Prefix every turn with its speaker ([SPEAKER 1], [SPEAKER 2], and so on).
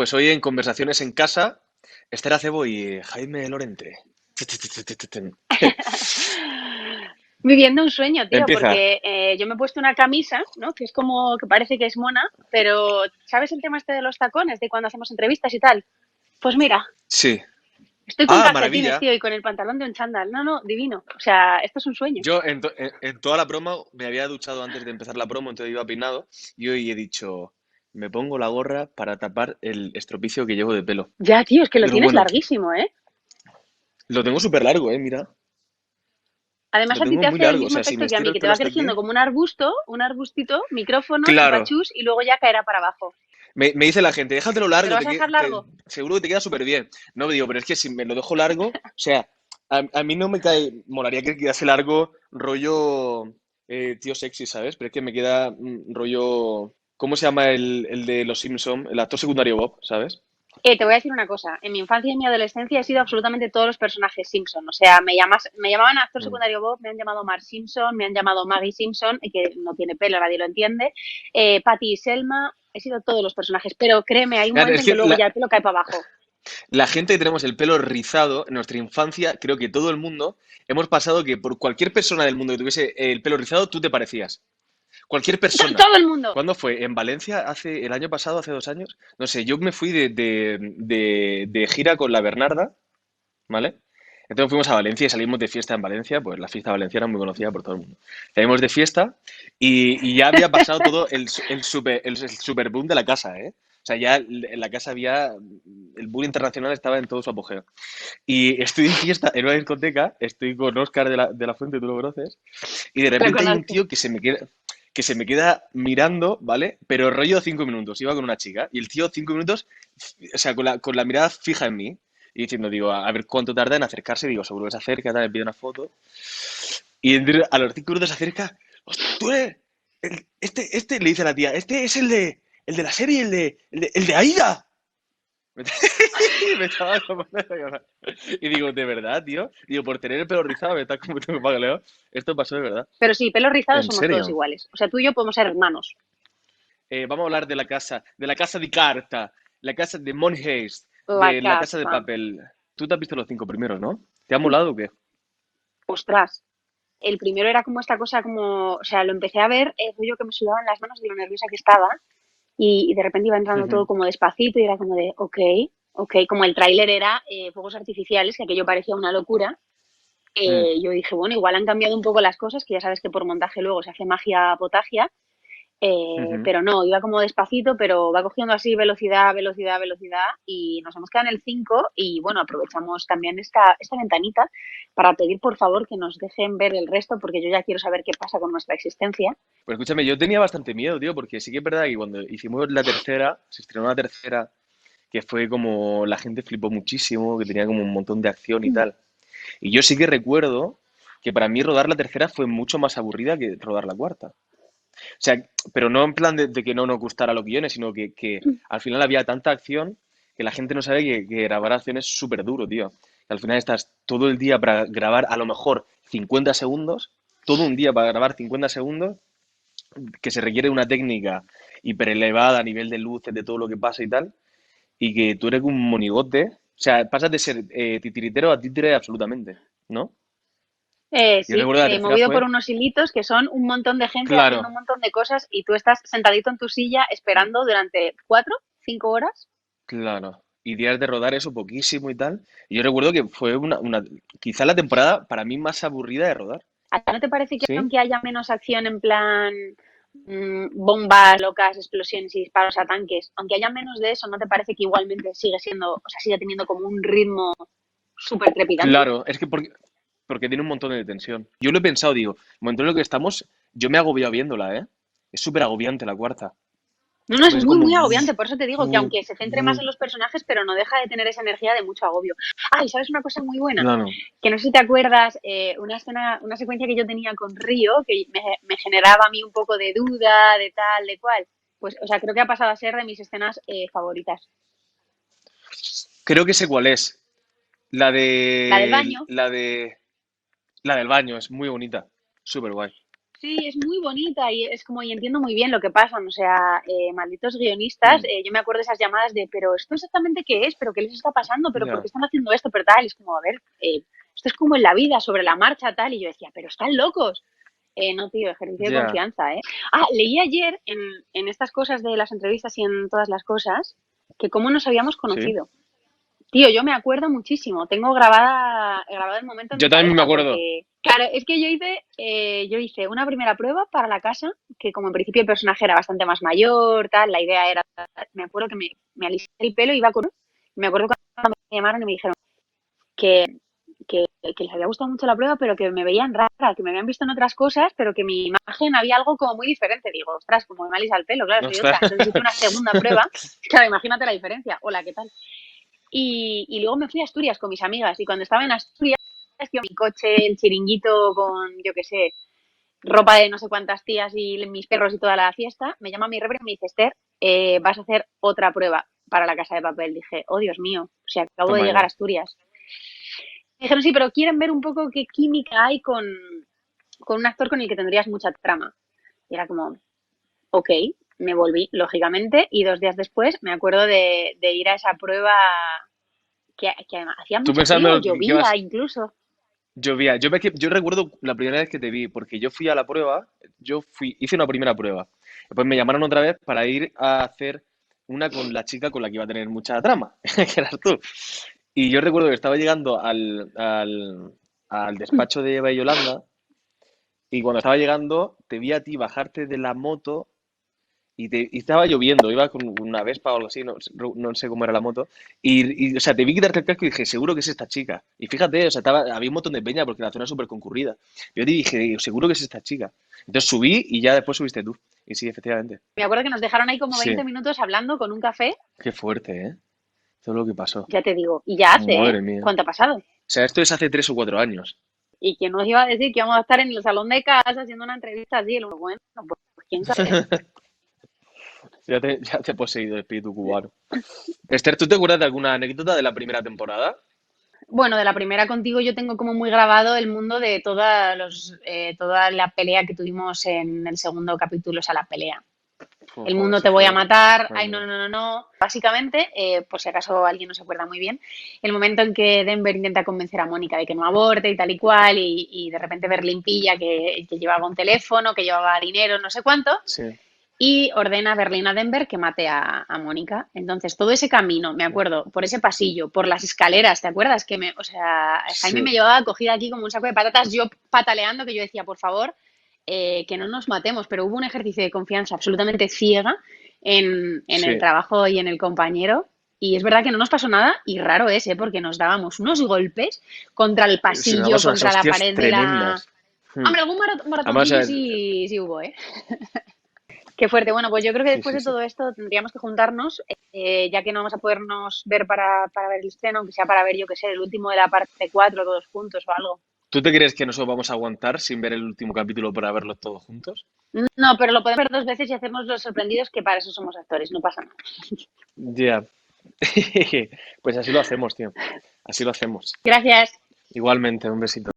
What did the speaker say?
[SPEAKER 1] Pues hoy en Conversaciones en Casa, Esther Acebo y Jaime Lorente.
[SPEAKER 2] Viviendo un sueño, tío,
[SPEAKER 1] Empieza.
[SPEAKER 2] porque yo me he puesto una camisa, ¿no? Que es como que parece que es mona, pero ¿sabes el tema este de los tacones, de cuando hacemos entrevistas y tal? Pues mira,
[SPEAKER 1] Sí.
[SPEAKER 2] estoy con
[SPEAKER 1] Ah,
[SPEAKER 2] calcetines,
[SPEAKER 1] maravilla.
[SPEAKER 2] tío, y con el pantalón de un chándal. No, no, divino. O sea, esto es un sueño.
[SPEAKER 1] Yo en toda la promo me había duchado antes de empezar la promo, entonces iba peinado y hoy he dicho, me pongo la gorra para tapar el estropicio que llevo de pelo.
[SPEAKER 2] Ya, tío, es que lo
[SPEAKER 1] Pero
[SPEAKER 2] tienes
[SPEAKER 1] bueno,
[SPEAKER 2] larguísimo, ¿eh?
[SPEAKER 1] lo tengo súper largo, mira.
[SPEAKER 2] Además,
[SPEAKER 1] Lo
[SPEAKER 2] a ti
[SPEAKER 1] tengo
[SPEAKER 2] te
[SPEAKER 1] muy
[SPEAKER 2] hace el
[SPEAKER 1] largo. O
[SPEAKER 2] mismo
[SPEAKER 1] sea, si me
[SPEAKER 2] efecto que a
[SPEAKER 1] estiro
[SPEAKER 2] mí,
[SPEAKER 1] el
[SPEAKER 2] que te
[SPEAKER 1] pelo
[SPEAKER 2] va
[SPEAKER 1] hasta aquí.
[SPEAKER 2] creciendo como un arbustito, micrófono,
[SPEAKER 1] Claro.
[SPEAKER 2] chupachus, y luego ya caerá para abajo.
[SPEAKER 1] Me dice la gente, déjatelo
[SPEAKER 2] ¿Te lo
[SPEAKER 1] largo,
[SPEAKER 2] vas a dejar largo?
[SPEAKER 1] seguro que te queda súper bien. No digo, pero es que si me lo dejo largo, o sea, a mí no me cae, molaría que quedase largo rollo tío sexy, ¿sabes? Pero es que me queda rollo, ¿cómo se llama el de Los Simpson? El actor secundario Bob, ¿sabes?
[SPEAKER 2] Te voy a decir una cosa. En mi infancia y en mi adolescencia he sido absolutamente todos los personajes Simpson. O sea, me llamaban actor
[SPEAKER 1] Mm.
[SPEAKER 2] secundario Bob, me han llamado Mark Simpson, me han llamado Maggie Simpson, que no tiene pelo, nadie lo entiende. Patty y Selma, he sido todos los personajes. Pero créeme, hay un
[SPEAKER 1] Claro,
[SPEAKER 2] momento
[SPEAKER 1] es
[SPEAKER 2] en que
[SPEAKER 1] que
[SPEAKER 2] luego ya el pelo cae para abajo.
[SPEAKER 1] la gente que tenemos el pelo rizado en nuestra infancia, creo que todo el mundo hemos pasado que por cualquier persona del mundo que tuviese el pelo rizado, tú te parecías. Cualquier persona.
[SPEAKER 2] Todo el mundo.
[SPEAKER 1] ¿Cuándo fue? ¿En Valencia? ¿Hace el año pasado? ¿Hace 2 años? No sé, yo me fui de gira con la Bernarda, ¿vale? Entonces fuimos a Valencia y salimos de fiesta en Valencia, pues la fiesta valenciana muy conocida por todo el mundo. Salimos de fiesta y ya había pasado todo el super boom de la casa, ¿eh? O sea, ya en la casa había, el boom internacional estaba en todo su apogeo. Y estoy de fiesta en una discoteca, estoy con Óscar de la Fuente, tú lo conoces, y de
[SPEAKER 2] Lo
[SPEAKER 1] repente hay un
[SPEAKER 2] conozco.
[SPEAKER 1] tío que se me queda mirando, ¿vale? Pero rollo 5 minutos. Iba con una chica y el tío 5 minutos, o sea, con la mirada fija en mí y diciendo, digo, a ver cuánto tarda en acercarse. Digo, seguro que se acerca, tal, me pide una foto. Y a los 5 minutos se acerca, "Hostia, tú eres, le dice a la tía, este es el de la serie, el de Aida. Y me estaba como... Y digo, ¿de verdad, tío? Digo, por tener el pelo rizado me está como tengo pagaleo. Esto pasó de verdad.
[SPEAKER 2] Pero sí, pelos rizados
[SPEAKER 1] ¿En
[SPEAKER 2] somos todos
[SPEAKER 1] serio?
[SPEAKER 2] iguales. O sea, tú y yo podemos ser hermanos.
[SPEAKER 1] Vamos a hablar de la casa de carta, la casa de Money Heist,
[SPEAKER 2] La
[SPEAKER 1] de la casa de
[SPEAKER 2] casa.
[SPEAKER 1] papel. Tú te has visto los 5 primeros, ¿no? ¿Te ha molado o qué?
[SPEAKER 2] Ostras. El primero era como esta cosa como, o sea, lo empecé a ver, rollo que me sudaban las manos de lo nerviosa que estaba y de repente iba entrando todo
[SPEAKER 1] Ujú,
[SPEAKER 2] como despacito y era como de, ok, ok, como el tráiler era fuegos artificiales, que aquello parecía una locura.
[SPEAKER 1] mm,
[SPEAKER 2] Yo dije, bueno, igual han cambiado un poco las cosas, que ya sabes que por montaje luego se hace magia potagia,
[SPEAKER 1] ujú.
[SPEAKER 2] pero no, iba como despacito, pero va cogiendo así velocidad, velocidad, velocidad y nos hemos quedado en el 5 y bueno, aprovechamos también esta ventanita para pedir por favor que nos dejen ver el resto porque yo ya quiero saber qué pasa con nuestra existencia.
[SPEAKER 1] Pues escúchame, yo tenía bastante miedo, tío, porque sí que es verdad que cuando hicimos la tercera, se estrenó la tercera, que fue como la gente flipó muchísimo, que tenía como un montón de acción y tal. Y yo sí que recuerdo que para mí rodar la tercera fue mucho más aburrida que rodar la cuarta. O sea, pero no en plan de que no nos gustara los guiones, sino que al final había tanta acción que la gente no sabe que grabar acción es súper duro, tío. Que al final estás todo el día para grabar a lo mejor 50 segundos, todo un día para grabar 50 segundos, que se requiere una técnica hiper elevada a nivel de luces, de todo lo que pasa y tal, y que tú eres un monigote. O sea, pasas de ser titiritero a títere absolutamente, ¿no? Yo
[SPEAKER 2] Sí,
[SPEAKER 1] recuerdo la tercera
[SPEAKER 2] movido por
[SPEAKER 1] fue,
[SPEAKER 2] unos hilitos que son un montón de gente haciendo un
[SPEAKER 1] claro,
[SPEAKER 2] montón de cosas y tú estás sentadito en tu silla esperando durante 4, 5 horas.
[SPEAKER 1] claro. Y días de rodar eso poquísimo y tal. Y yo recuerdo que fue quizá la temporada para mí más aburrida de rodar.
[SPEAKER 2] ¿A ti no te parece que
[SPEAKER 1] ¿Sí?
[SPEAKER 2] aunque haya menos acción en plan bombas locas, explosiones y disparos a tanques, aunque haya menos de eso, ¿no te parece que igualmente sigue siendo, o sea, sigue teniendo como un ritmo súper trepidante?
[SPEAKER 1] Claro, es que porque tiene un montón de tensión. Yo lo he pensado, digo, el momento en el que estamos, yo me he agobiado viéndola, ¿eh? Es súper agobiante la cuarta.
[SPEAKER 2] No, no, es
[SPEAKER 1] Es
[SPEAKER 2] muy,
[SPEAKER 1] como...
[SPEAKER 2] muy agobiante, por eso te digo que
[SPEAKER 1] bu,
[SPEAKER 2] aunque se centre más
[SPEAKER 1] bu.
[SPEAKER 2] en los personajes, pero no deja de tener esa energía de mucho agobio. Ah, y sabes una cosa muy buena,
[SPEAKER 1] Claro.
[SPEAKER 2] que no sé si te acuerdas, una escena, una secuencia que yo tenía con Río, que me generaba a mí un poco de duda, de tal, de cual. Pues, o sea, creo que ha pasado a ser de mis escenas favoritas.
[SPEAKER 1] Creo que sé cuál es. La
[SPEAKER 2] La del
[SPEAKER 1] de...
[SPEAKER 2] baño,
[SPEAKER 1] La de... La del baño, es muy bonita. Súper guay.
[SPEAKER 2] Sí, es muy bonita y es como, y entiendo muy bien lo que pasa, o sea, malditos guionistas,
[SPEAKER 1] Mm,
[SPEAKER 2] yo me acuerdo de esas llamadas de, pero esto exactamente qué es, pero qué les está pasando, pero por qué
[SPEAKER 1] ya,
[SPEAKER 2] están haciendo esto, pero tal, y es como, a ver, esto es como en la vida, sobre la marcha, tal, y yo decía, pero están locos. No, tío, ejercicio de
[SPEAKER 1] ya,
[SPEAKER 2] confianza, ¿eh? Ah, leí ayer en estas cosas de las entrevistas y en todas las cosas, que cómo nos habíamos
[SPEAKER 1] sí.
[SPEAKER 2] conocido. Tío, yo me acuerdo muchísimo. Tengo grabado el momento en mi
[SPEAKER 1] Yo también me
[SPEAKER 2] cabeza
[SPEAKER 1] acuerdo.
[SPEAKER 2] porque, claro, es que yo hice una primera prueba para la casa, que como en principio el personaje era bastante más mayor, tal, la idea era, me acuerdo que me alisé el pelo, iba con, me acuerdo cuando me llamaron y me dijeron que, que les había gustado mucho la prueba, pero que me veían rara, que me habían visto en otras cosas, pero que mi imagen había algo como muy diferente. Digo, ostras, como me alisa el pelo, claro, soy
[SPEAKER 1] Ostras.
[SPEAKER 2] otra. Entonces hice una segunda prueba. Claro, imagínate la diferencia. Hola, ¿qué tal? Y luego me fui a Asturias con mis amigas y cuando estaba en Asturias, tío, mi coche, el chiringuito con, yo qué sé, ropa de no sé cuántas tías y mis perros y toda la fiesta, me llama mi repre y me dice, Esther, vas a hacer otra prueba para la Casa de Papel. Dije, oh Dios mío, o sea, acabo de
[SPEAKER 1] Toma
[SPEAKER 2] llegar a
[SPEAKER 1] ya.
[SPEAKER 2] Asturias. Me dijeron, sí, pero quieren ver un poco qué química hay con un actor con el que tendrías mucha trama. Y era como, ok, me volví, lógicamente, y 2 días después me acuerdo de ir a esa prueba que además hacía
[SPEAKER 1] Tú
[SPEAKER 2] mucho frío,
[SPEAKER 1] pensando que
[SPEAKER 2] llovía
[SPEAKER 1] vas.
[SPEAKER 2] incluso.
[SPEAKER 1] Llovía. Yo recuerdo la primera vez que te vi, porque yo fui a la prueba, hice una primera prueba. Después me llamaron otra vez para ir a hacer una con la chica con la que iba a tener mucha trama, que eras tú. Y yo recuerdo que estaba llegando al despacho de Eva y Yolanda, y cuando estaba llegando, te vi a ti bajarte de la moto y estaba lloviendo, iba con una Vespa o algo así, no sé cómo era la moto. O sea, te vi quitarte el casco y dije, seguro que es esta chica. Y fíjate, o sea, había un montón de peña porque la zona es súper concurrida. Yo te dije, seguro que es esta chica. Entonces subí y ya después subiste tú. Y sí, efectivamente.
[SPEAKER 2] Me acuerdo que nos dejaron ahí como
[SPEAKER 1] Sí,
[SPEAKER 2] 20 minutos hablando con un café,
[SPEAKER 1] qué fuerte, ¿eh? Todo lo que pasó.
[SPEAKER 2] ya te digo, y ya hace, ¿eh?
[SPEAKER 1] Madre mía. O
[SPEAKER 2] ¿Cuánto ha pasado?
[SPEAKER 1] sea, esto es hace 3 o 4 años.
[SPEAKER 2] ¿Y quién nos iba a decir que íbamos a estar en el salón de casa haciendo una entrevista así? Bueno, pues quién sabe.
[SPEAKER 1] Ya te he poseído el espíritu cubano. Esther, ¿tú te acuerdas de alguna anécdota de la primera temporada?
[SPEAKER 2] Bueno, de la primera contigo yo tengo como muy grabado el mundo de toda la pelea que tuvimos en el segundo capítulo, o sea, la pelea. El
[SPEAKER 1] Joder,
[SPEAKER 2] mundo
[SPEAKER 1] eso
[SPEAKER 2] te voy a
[SPEAKER 1] fue.
[SPEAKER 2] matar,
[SPEAKER 1] Madre
[SPEAKER 2] ay, no,
[SPEAKER 1] mía.
[SPEAKER 2] no, no, no. Básicamente, por si acaso alguien no se acuerda muy bien, el momento en que Denver intenta convencer a Mónica de que no aborte y tal y cual, y de repente Berlín pilla que llevaba un teléfono, que llevaba dinero, no sé cuánto,
[SPEAKER 1] Sí,
[SPEAKER 2] y ordena a Berlín a Denver que mate a Mónica. Entonces, todo ese camino, me
[SPEAKER 1] ya.
[SPEAKER 2] acuerdo, por ese pasillo, por las escaleras, ¿te acuerdas? O sea, Jaime me
[SPEAKER 1] Sí,
[SPEAKER 2] llevaba cogida aquí como un saco de patatas, yo pataleando, que yo decía, por favor, que no nos matemos, pero hubo un ejercicio de confianza absolutamente ciega en el
[SPEAKER 1] sí.
[SPEAKER 2] trabajo y en el compañero. Y es verdad que no nos pasó nada, y raro es, ¿eh? Porque nos dábamos unos golpes contra el
[SPEAKER 1] Si nos
[SPEAKER 2] pasillo,
[SPEAKER 1] damos unas
[SPEAKER 2] contra la
[SPEAKER 1] hostias
[SPEAKER 2] pared de la...
[SPEAKER 1] tremendas. Hmm.
[SPEAKER 2] Hombre, algún
[SPEAKER 1] Además,
[SPEAKER 2] maratoncillo sí, sí hubo, ¿eh? Qué fuerte. Bueno, pues yo creo que
[SPEAKER 1] sí,
[SPEAKER 2] después
[SPEAKER 1] sí,
[SPEAKER 2] de
[SPEAKER 1] sí.
[SPEAKER 2] todo esto tendríamos que juntarnos, ya que no vamos a podernos ver para ver el estreno, aunque sea para ver, yo qué sé, el último de la parte 4 todos juntos o algo.
[SPEAKER 1] ¿Tú te crees que nosotros vamos a aguantar sin ver el último capítulo para verlos todos juntos?
[SPEAKER 2] No, pero lo podemos ver 2 veces y hacernos los sorprendidos, que para eso somos actores, no pasa nada.
[SPEAKER 1] Ya. Pues así lo hacemos, tío. Así lo hacemos.
[SPEAKER 2] Gracias.
[SPEAKER 1] Igualmente, un besito.